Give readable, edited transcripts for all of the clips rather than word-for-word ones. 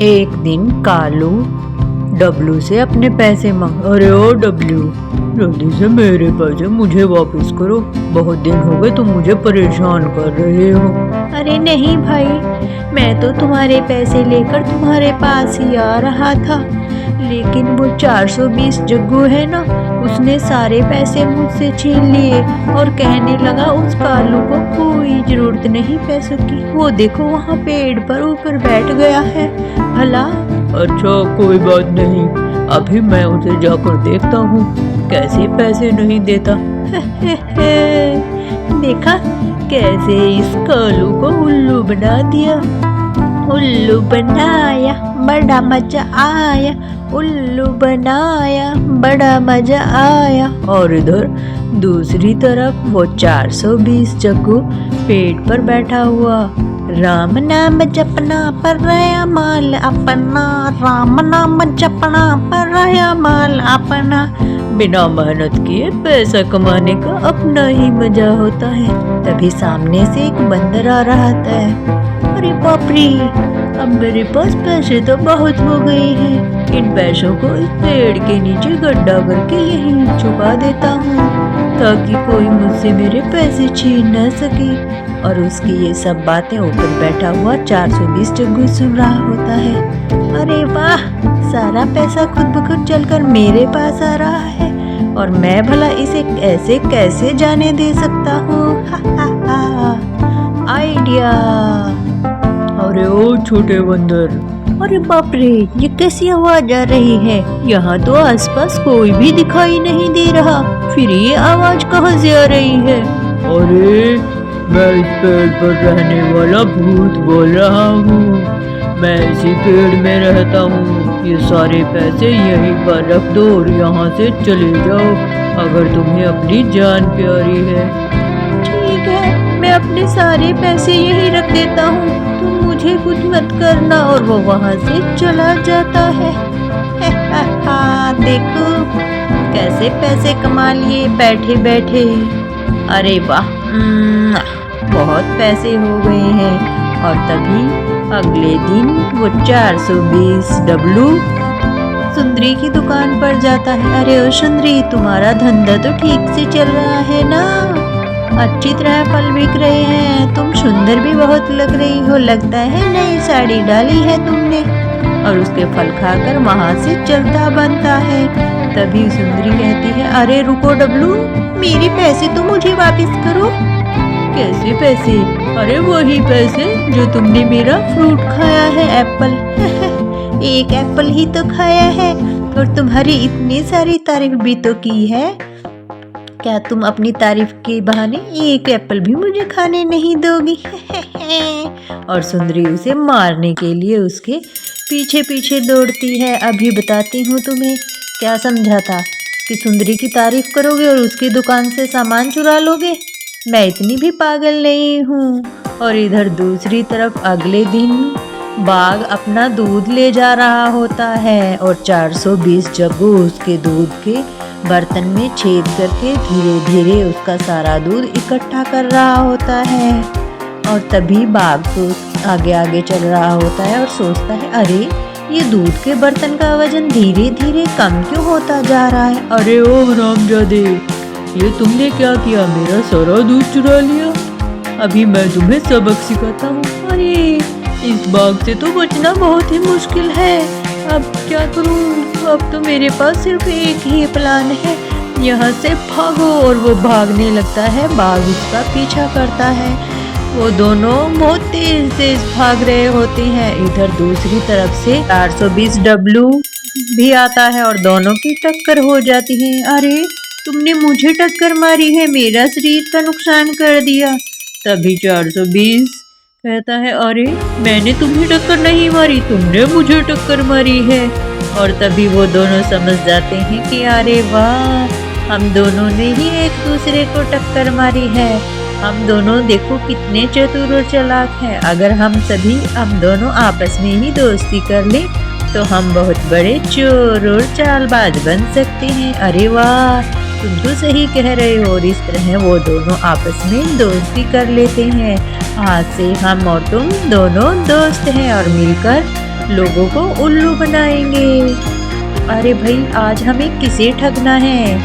एक दिन कालू डब्लू से अपने पैसे मांग। अरे ओ डब्लू, जल्दी से मेरे पैसे मुझे वापस करो, बहुत दिन हो गए तुम मुझे परेशान कर रहे हो। अरे नहीं भाई, मैं तो तुम्हारे पैसे लेकर तुम्हारे पास ही आ रहा था, लेकिन वो 420 जग्गू है ना, उसने सारे पैसे मुझसे छीन लिए और कहने लगा उस कालू को कोई जरूरत नहीं पैसों की, वो देखो वहाँ पेड़ पर ऊपर बैठ गया है भला। अच्छा कोई बात नहीं, अभी मैं उसे जाकर देखता हूँ कैसे पैसे नहीं देता। देखा कैसे इस कालू को उल्लू बना दिया, उल्लू बनाया बड़ा मजा आया, उल्लू बनाया बड़ा मजा आया। और इधर दूसरी तरफ वो 420 जग्गू पेड़ पर बैठा हुआ राम नाम जपना पर रहा माल अपना, राम नाम जपना पर रहा माल अपना। बिना मेहनत किए पैसा कमाने का अपना ही मजा होता है। तभी सामने से एक बंदर आ रहा था। अरे बाप रे, अब मेरे पास पैसे तो बहुत हो गए हैं, इन पैसों को इस पेड़ के नीचे गड्ढा करके यहीं छुपा देता हूँ ताकि कोई मुझसे मेरे पैसे छीन न सके। और उसकी ये सब बातें ऊपर बैठा हुआ 420 जग्गू सुन रहा होता है। अरे वाह, सारा पैसा खुद ब खुद चलकर मेरे पास आ रहा है और मैं भला इसे ऐसे कैसे जाने दे सकता हूँ। आइडिया। अरे ओ छोटे बंदर, अरे बाप रे, ये कैसी आवाज आ रही है? यहाँ तो आसपास कोई भी दिखाई नहीं दे रहा, फिर ये आवाज कहाँ से आ रही है? अरे मैं इस पेड़ पर रहने वाला भूत बोल रहा हूँ, मैं इसी पेड़ में रहता हूँ। ये सारे पैसे यहीं पर रख दो और यहाँ से चले जाओ अगर तुम्हें अपनी जान प्यारी है। ठीक है, मैं अपने सारे पैसे यहीं रख देता हूँ, तुम मुझे कुछ मत करना। और वो वहाँ से चला जाता है। देखो कैसे पैसे कमा लिए बैठे बैठे। अरे वाह, बहुत पैसे हो गए हैं। और तभी अगले दिन वो 420 डब्लू सुंदरी की दुकान पर जाता है। अरे ओ सुंदरी, तुम्हारा धंधा तो ठीक से चल रहा है ना? अच्छी तरह फल बिक रहे हैं, तुम सुंदर भी बहुत लग रही हो, लगता है नई साड़ी डाली है तुमने। और उसके फल खाकर वहाँ से चलता बनता है। तभी सुंदरी कहती है, अरे रुको डब्लू, मेरे पैसे तो मुझे वापस करो। कैसे पैसे? अरे वही पैसे जो तुमने मेरा फ्रूट खाया है, एप्पल। एक एप्पल ही तो खाया है और तुम्हारी इतनी सारी तारीफ भी तो की है, क्या तुम अपनी तारीफ के बहाने एक एप्पल भी मुझे खाने नहीं दोगी? और सुंदरी उसे मारने के लिए उसके पीछे पीछे दौड़ती है। अभी बताती हूँ तुम्हें क्या समझा था कि सुंदरी की तारीफ करोगे और उसकी दुकान से सामान चुरा लोगे। मैं इतनी भी पागल नहीं हूँ। और इधर दूसरी तरफ अगले दिन बाघ अपना दूध ले जा रहा होता है और 420 जग्गू उसके दूध के बर्तन में छेद करके धीरे धीरे उसका सारा दूध इकट्ठा कर रहा होता है। और तभी बाघ तो आगे आगे चल रहा होता है और सोचता है, अरे ये दूध के बर्तन का वजन धीरे धीरे कम क्यों होता जा रहा है? अरे ओ हरामजादे, ये तुमने क्या किया? मेरा सारा दूध चुरा लिया। अभी मैं तुम्हें सबक सिखाता हूँ। अरे इस बाघ से तो बचना बहुत ही मुश्किल है, अब क्या करूँ? अब तो मेरे पास सिर्फ एक ही प्लान है, यहाँ से भागो। और वो भागने लगता है, बाघ उसका पीछा करता है। वो दोनों बहुत तेज तेज भाग रहे होते हैं। इधर दूसरी तरफ से 420 डब्लू भी आता है और दोनों की टक्कर हो जाती है। अरे तुमने मुझे टक्कर मारी है, मेरा शरीर का नुकसान कर दिया। तभी 420 कहता है, अरे मैंने तुम्हें टक्कर नहीं मारी, तुमने मुझे टक्कर मारी है। और तभी वो दोनों समझ जाते हैं कि अरे वाह, हम दोनों ने ही एक दूसरे को टक्कर मारी है। हम दोनों देखो कितने चतुर और चालाक हैं। अगर हम दोनों आपस में ही दोस्ती कर लें तो हम बहुत बड़े चोर और चालबाज बन सकते हैं। अरे वाह, तुम तो सही कह रहे हो। और इस तरह वो दोनों आपस में दोस्ती कर लेते हैं। आज से हम और तुम दोनों दोस्त हैं और मिलकर लोगों को उल्लू बनाएंगे। अरे भाई, आज हमें किसे ठगना है?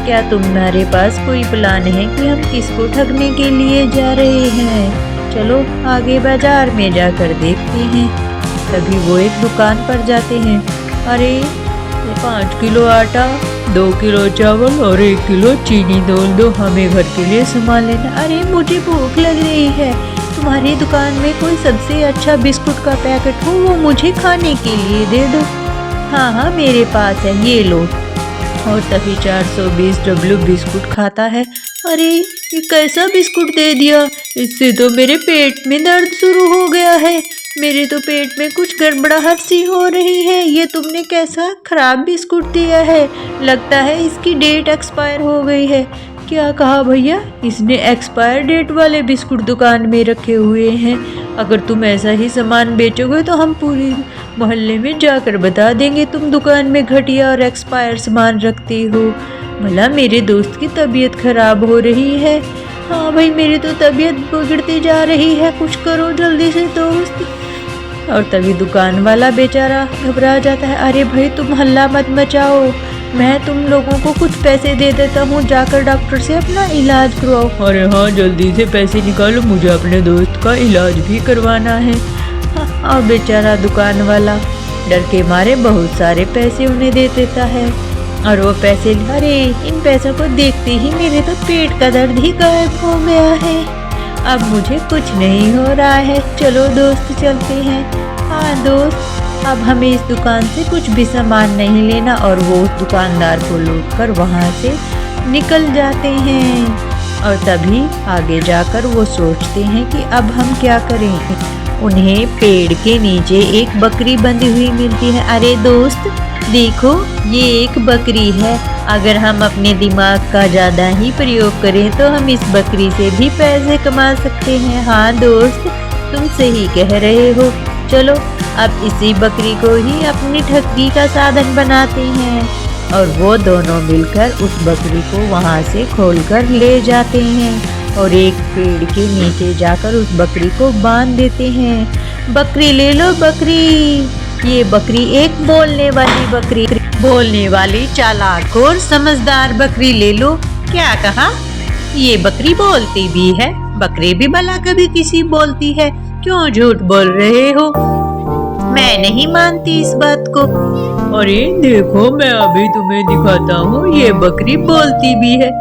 क्या तुम्हारे पास कोई प्लान है कि हम किसको ठगने के लिए जा रहे हैं? चलो आगे बाजार में जाकर देखते हैं। तभी वो एक दुकान पर जाते हैं। अरे 5 किलो आटा, 2 किलो चावल और 1 किलो चीनी तोल दो, हमें घर के लिए सामान लेना। अरे मुझे भूख लग रही है। तुम्हारी दुकान में कोई सबसे अच्छा बिस्कुट का पैकेट हो वो मुझे खाने के लिए दे दो। हाँ हाँ, मेरे पास है, ये लो। और तभी 420 डब्लू बिस्कुट खाता है। अरे ये कैसा बिस्कुट दे दिया? इससे तो मेरे पेट में दर्द शुरू हो गया है। मेरे तो पेट में कुछ गड़बड़ाहट सी हो रही है। ये तुमने कैसा खराब बिस्कुट दिया है? लगता है इसकी डेट एक्सपायर हो गई है। क्या कहा भैया? इसने एक्सपायर डेट वाले बिस्कुट दुकान में रखे हुए हैं। अगर तुम ऐसा ही सामान बेचोगे तो हम पूरे मोहल्ले में जाकर बता देंगे तुम दुकान में घटिया और एक्सपायर सामान रखते हो। भला मेरे दोस्त की तबीयत खराब हो रही है। हाँ भाई, मेरी तो तबीयत बिगड़ती जा रही है, कुछ करो जल्दी से दोस्त। और तभी दुकान वाला बेचारा घबरा जाता है। अरे भाई, तुम हल्ला मत मचाओ, मैं तुम लोगों को कुछ पैसे दे देता हूँ, जाकर डॉक्टर से अपना इलाज करवाओ। अरे हाँ, जल्दी से पैसे निकालो, मुझे अपने दोस्त का इलाज भी करवाना है। और बेचारा दुकान वाला डर के मारे बहुत सारे पैसे उन्हें दे देता है। और वो पैसे, अरे इन पैसों को देखते ही मेरे तो पेट का दर्द ही गायब हो गया है। अब मुझे कुछ नहीं हो रहा है। चलो दोस्त, चलते हैं। हाँ दोस्त, अब हमें इस दुकान से कुछ भी सामान नहीं लेना। और वो उस दुकानदार को लूट कर वहाँ से निकल जाते हैं। और तभी आगे जाकर वो सोचते हैं कि अब हम क्या करें। उन्हें पेड़ के नीचे एक बकरी बंधी हुई मिलती है। अरे दोस्त देखो, ये एक बकरी है। अगर हम अपने दिमाग का ज़्यादा ही प्रयोग करें तो हम इस बकरी से भी पैसे कमा सकते हैं। हाँ दोस्त, तुम सही कह रहे हो। चलो अब इसी बकरी को ही अपनी ठगी का साधन बनाते हैं। और वो दोनों मिलकर उस बकरी को वहाँ से खोलकर ले जाते हैं और एक पेड़ के नीचे जाकर उस बकरी को बांध देते हैं। बकरी ले लो बकरी। ये बकरी एक बोलने वाली बकरी, बोलने वाली चालाक और समझदार बकरी ले लो। क्या कहा? ये बकरी बोलती भी है। बकरी भी भला कभी किसी बोलती है? क्यों झूठ बोल रहे हो? मैं नहीं मानती इस बात को। अरे देखो, मैं अभी तुम्हें दिखाता हूँ, ये बकरी बोलती भी है।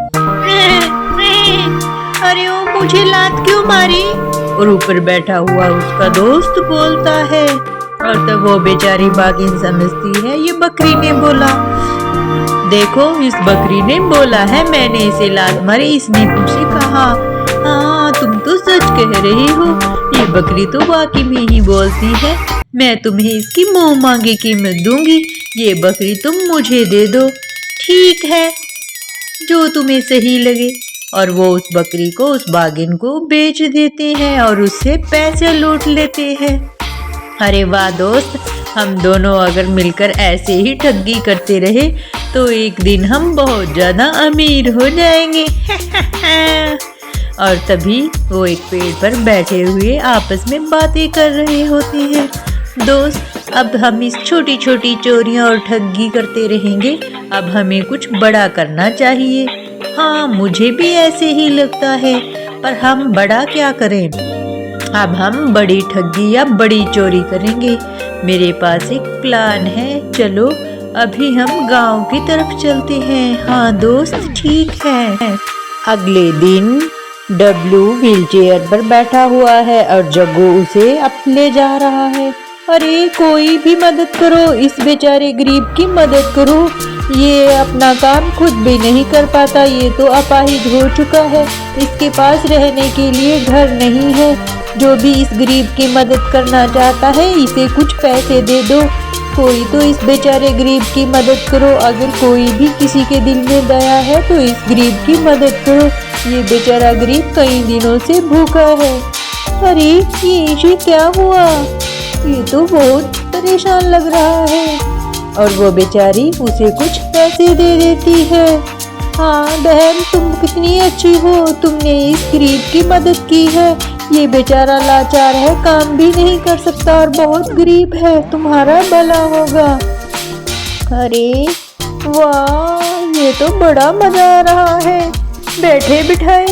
अरे ओ, मुझे लात क्यों मारी? और ऊपर बैठा हुआ उसका दोस्त बोलता है। और तब वो बेचारी बागिन समझती है ये बकरी ने बोला। देखो, इस बकरी ने बोला है, मैंने इसे लात मारी, इसने मुझसे कहा। हाँ, तुम तो सच कह रही हो। ये बकरी तो वाकई में ही बोलती है। मैं तुम्हें इसकी मुंह मांगी कीमत दूंगी। ये बकरी तुम मुझे दे दो। ठीक है, जो तुम्हें सही लगे। और वो उस बकरी को उस बागिन को बेच देते हैं और उससे पैसे लूट लेते हैं। अरे वाह दोस्त, हम दोनों अगर मिलकर ऐसे ही ठगी करते रहे तो एक दिन हम बहुत ज़्यादा अमीर हो जाएंगे। और तभी वो एक पेड़ पर बैठे हुए आपस में बातें कर रहे होते हैं। दोस्त, अब हम इस छोटी छोटी चोरियां और ठगी करते रहेंगे। अब हमें कुछ बड़ा करना चाहिए। हाँ, मुझे भी ऐसे ही लगता है, पर हम बड़ा क्या करें? अब हम बड़ी ठगी या बड़ी चोरी करेंगे। मेरे पास एक प्लान है। चलो अभी हम गांव की तरफ चलते हैं। हाँ दोस्त, ठीक है। अगले दिन डब्लू व्हीलचेयर पर बैठा हुआ है और जग्गू उसे अब ले जा रहा है। अरे कोई भी मदद करो, इस बेचारे गरीब की मदद करो। ये अपना काम खुद भी नहीं कर पाता, ये तो अपाहिज हो चुका है। इसके पास रहने के लिए घर नहीं है। जो भी इस गरीब की मदद करना चाहता है, इसे कुछ पैसे दे दो। कोई तो इस बेचारे गरीब की मदद करो। अगर कोई भी किसी के दिल में दया है तो इस गरीब की मदद करो। ये बेचारा गरीब कई दिनों से भूखा है। अरे ये क्या हुआ? ये तो बहुत परेशान लग रहा है। और वो बेचारी उसे कुछ पैसे दे देती है। हाँ बहन, तुम कितनी अच्छी हो, तुमने इस गरीब की मदद की है। ये बेचारा लाचार है, काम भी नहीं कर सकता और बहुत गरीब है, तुम्हारा भला होगा। अरे वाह, ये तो बड़ा मजा आ रहा है। बैठे बिठाए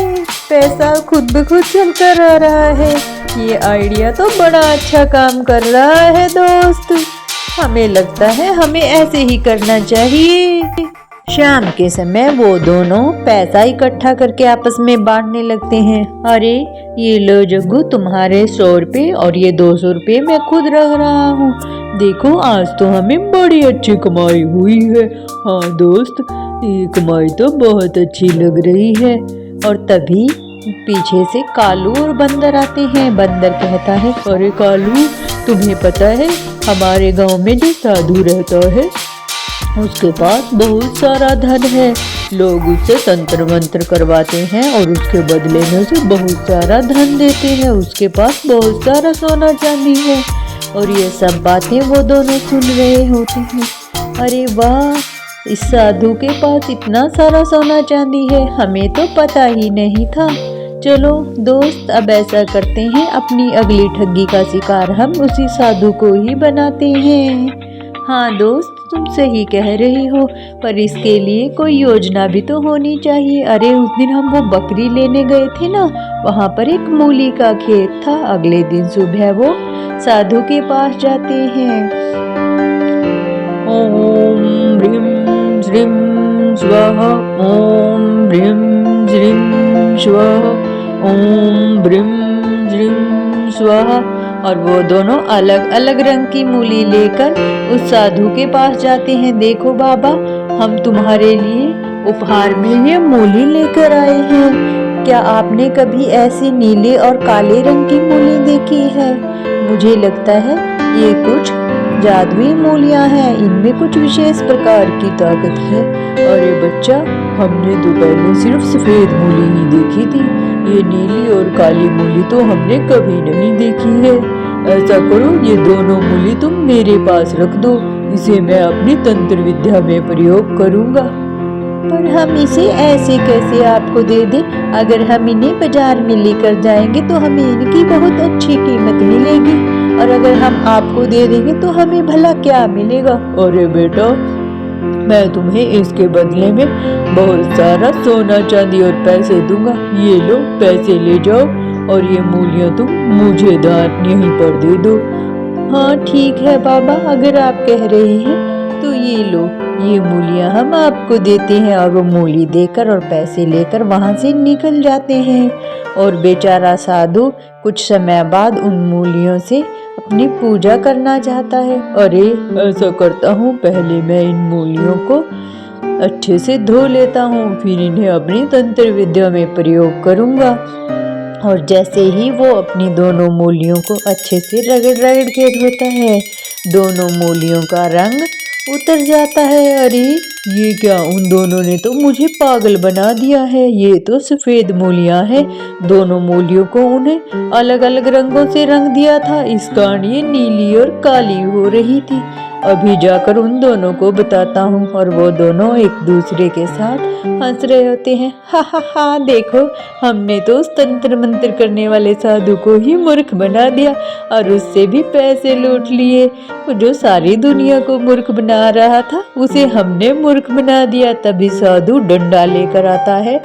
पैसा खुद ब खुद चलता रह रहा है। ये आइडिया तो बड़ा अच्छा काम कर रहा है दोस्त। हमें लगता है हमें ऐसे ही करना चाहिए। शाम के समय वो दोनों पैसा इकट्ठा करके आपस में बांटने लगते हैं। अरे ये लो जग्गू, तुम्हारे 100 रुपये और ये 200 रुपये मैं खुद रख रहा हूँ। देखो आज तो हमें बड़ी अच्छी कमाई हुई है। हाँ दोस्त, ये कमाई तो बहुत अच्छी लग रही है। और तभी पीछे से कालू और बंदर आते हैं। बंदर कहता है, अरे कालू, तुम्हें पता है हमारे गांव में जो साधु रहता है उसके पास बहुत सारा धन है। लोग उससे तंत्र मंत्र करवाते हैं और उसके बदले में उसे बहुत सारा धन देते हैं। उसके पास बहुत सारा सोना चांदी है। और ये सब बातें वो दोनों सुन रहे होते हैं। अरे वाह, इस साधु के पास इतना सारा सोना चांदी है, हमें तो पता ही नहीं था। चलो दोस्त, अब ऐसा करते हैं, अपनी अगली ठगी का शिकार हम उसी साधु को ही बनाते हैं। हाँ दोस्त, तुम सही कह रही हो, पर इसके लिए कोई योजना भी तो होनी चाहिए। अरे उस दिन हम वो बकरी लेने गए थे ना, वहाँ पर एक मूली का खेत था। अगले दिन सुबह वो साधु के पास जाते हैं। ओम ह्रीं श्रीं स्वाहा, ओम ह्रीं श्रीं स्वाहा, ओम ह्रीं श्रीं स्वाहा। और वो दोनों अलग अलग रंग की मूली लेकर उस साधु के पास जाते हैं। देखो बाबा, हम तुम्हारे लिए उपहार में ये मूली लेकर आए हैं। क्या आपने कभी ऐसी नीले और काले रंग की मूली देखी है? मुझे लगता है ये कुछ जादुई मूलियां हैं, इनमें कुछ विशेष प्रकार की ताकत है। अरे बच्चा, हमने तो पहले सिर्फ सफेद मूली ही देखी थी, ये नीली और काली मूली तो हमने कभी नहीं देखी है। ऐसा करो, ये दोनों मूली तुम मेरे पास रख दो, इसे मैं अपनी तंत्र विद्या में प्रयोग करूंगा। पर हम इसे ऐसे कैसे आपको दे दें? अगर हम इन्हें बाजार में लेकर जाएंगे तो हमें इनकी बहुत अच्छी कीमत मिलेगी, और अगर हम आपको दे देंगे तो हमें भला क्या मिलेगा? अरे बेटा, मैं तुम्हें इसके बदले में बहुत सारा सोना चांदी और पैसे दूंगा। ये लो पैसे ले जाओ और ये मूलियाँ तुम मुझे दान यहीं पर दे दो। हाँ ठीक है बाबा, अगर आप कह रहे हैं तो ये लो, ये मूलियाँ हम आपको देते हैं। और वो मूली देकर और पैसे लेकर वहाँ से निकल जाते हैं। और बेचारा साधु कुछ समय बाद उन मूलियों से अपनी पूजा करना चाहता है। अरे ऐसा करता हूँ, पहले मैं इन मूलियों को अच्छे से धो लेता हूँ, फिर इन्हें अपनी तंत्र विद्या में प्रयोग करूँगा। और जैसे ही वो अपनी दोनों मूलियों को अच्छे से रगड़ रगड़ के धोता है, दोनों मूलियों का रंग उतर जाता है। अरे ये क्या, उन दोनों ने तो मुझे पागल बना दिया है। ये तो सफेद मूलियां हैं, दोनों मूलियों को उन्हें अलग अलग रंगों से रंग दिया था, इस कारण ये नीली और काली हो रही थी। अभी जाकर उन दोनों को बताता हूँ। और वो दोनों एक दूसरे के साथ हंस रहे होते हैं। हा हा हा, देखो हमने तो उस तंत्र मंत्र करने वाले साधु को ही मूर्ख बना दिया और उससे भी पैसे लूट लिए। जो सारी दुनिया को मूर्ख बना रहा था उसे हमने मूर्ख बना दिया। तभी साधु डंडा लेकर आता है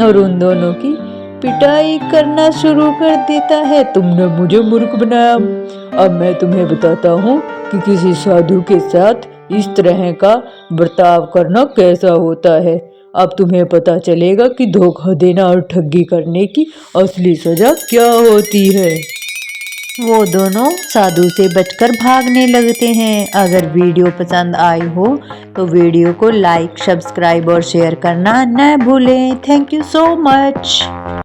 और उन दोनों की पिटाई करना शुरू कर देता है। तुमने मुझे मूर्ख बनाया, अब मैं तुम्हें बताता हूँ कि किसी साधु के साथ इस तरह का बर्ताव करना कैसा होता है। अब तुम्हें पता चलेगा कि धोखा देना और ठगी करने की असली सजा क्या होती है। वो दोनों साधु से बचकर भागने लगते हैं। अगर वीडियो पसंद आई हो तो वीडियो को लाइक, सब्सक्राइब और शेयर करना न भूलें। Thank you so much.